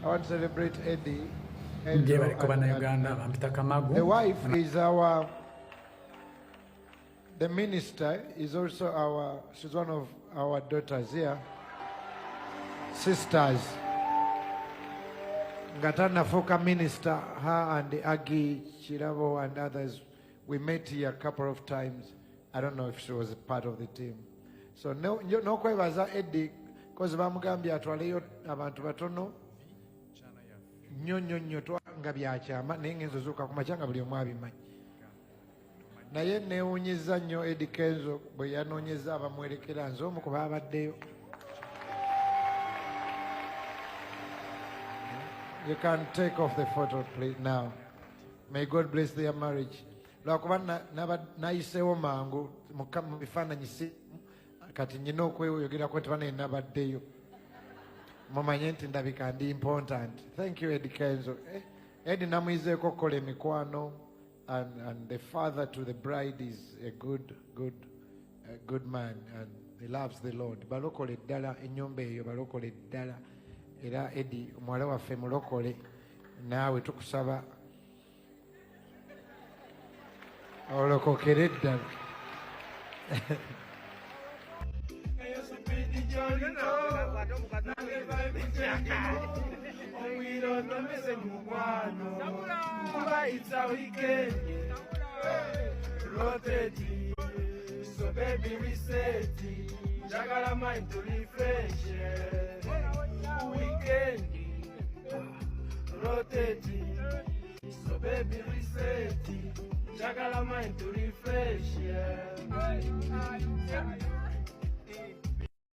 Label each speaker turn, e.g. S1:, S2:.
S1: I want to celebrate Eddie.
S2: The
S1: wife is the minister is also she's one of our daughters here. Sisters. Ngatana Foka minister, her and Agi Chiravo and others, we met here a couple of times. I don't know if she was a part of the team. So no kwebaza Eddie, because bamugambye atwaleyo abantu batono nnyo twanga byakyama naye ngenzo zuuka ku makyanga buli omu abimanyi. Naye neewuunyizza nnyo Eddie Kenzo bwe yanoonyeza abamwerekera nze omu ku baabaddeyo. You can take off the photo, please, now. May God bless their marriage. Lwakuba nayiseewo mangu mu bifaananyi si kati nyina okweyogerako nti bana nabaddeyo. Mumanye nti ndabika ndi important. Thank you, Eddie Kenzo. Eddie namuyizeeko okukola emikwano, and the father to the bride is a good man, and he loves the Lord. Balokole ddala ennyumba eyo, balokole ddala. Era Eddie omuwala waffe mulokole, naawe tukusaba olokokere ddala.
S3: So baby reset it, jagala mind to refresh weekend, rotate it. So baby reset it, jagala mind to refresh